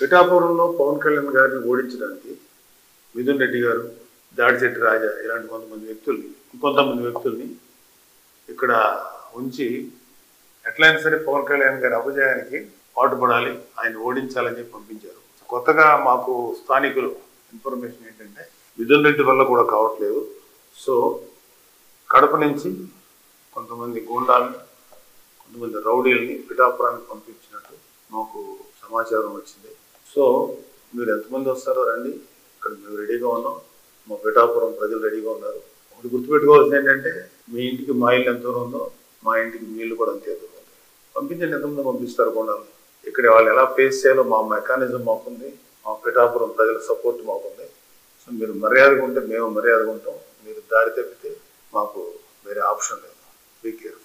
పిఠాపురంలో పవన్ కళ్యాణ్ గారిని ఓడించడానికి మిథున్ రెడ్డి గారు, దాడిశెట్టి రాజా ఇలాంటి కొంతమంది వ్యక్తుల్ని ఇక్కడ ఉంచి ఎట్లయినా సరే పవన్ కళ్యాణ్ గారి అపజయానికి పాటుపడాలి, ఆయన ఓడించాలని చెప్పి పంపించారు. కొత్తగా మాకు స్థానికులు ఇన్ఫర్మేషన్ ఏంటంటే మిథున్ రెడ్డి వల్ల కూడా కావట్లేదు. సో కడప నుంచి కొంతమంది గూండాలని, కొంతమంది రౌడీల్ని పిఠాపురానికి పంపించినట్టు మాకు సమాచారం వచ్చింది. సో మీరు ఎంతమంది వస్తారో రండి, ఇక్కడ మేము రెడీగా ఉన్నాం, మా పిఠాపురం ప్రజలు రెడీగా ఉన్నారు. ఒకటి గుర్తుపెట్టుకోవాల్సింది ఏంటంటే మీ ఇంటికి మా ఇల్లు ఎంత దూరం ఉందో మా ఇంటికి మీ ఇల్లు కూడా అంతే దూరం ఉంది. పంపించండి, ఎంతమంది పంపిస్తారు గూండాలని. ఇక్కడ వాళ్ళు ఎలా ఫేస్ చేయాలో మా మెకానిజం మాకుంది, మా పిఠాపురం ప్రజల సపోర్ట్ మాకుంది. సో మీరు మర్యాదగా ఉంటే మేము మర్యాదగా ఉంటాం, మీరు దారి తప్పితే మాకు వేరే ఆప్షన్ లేదు. Be careful.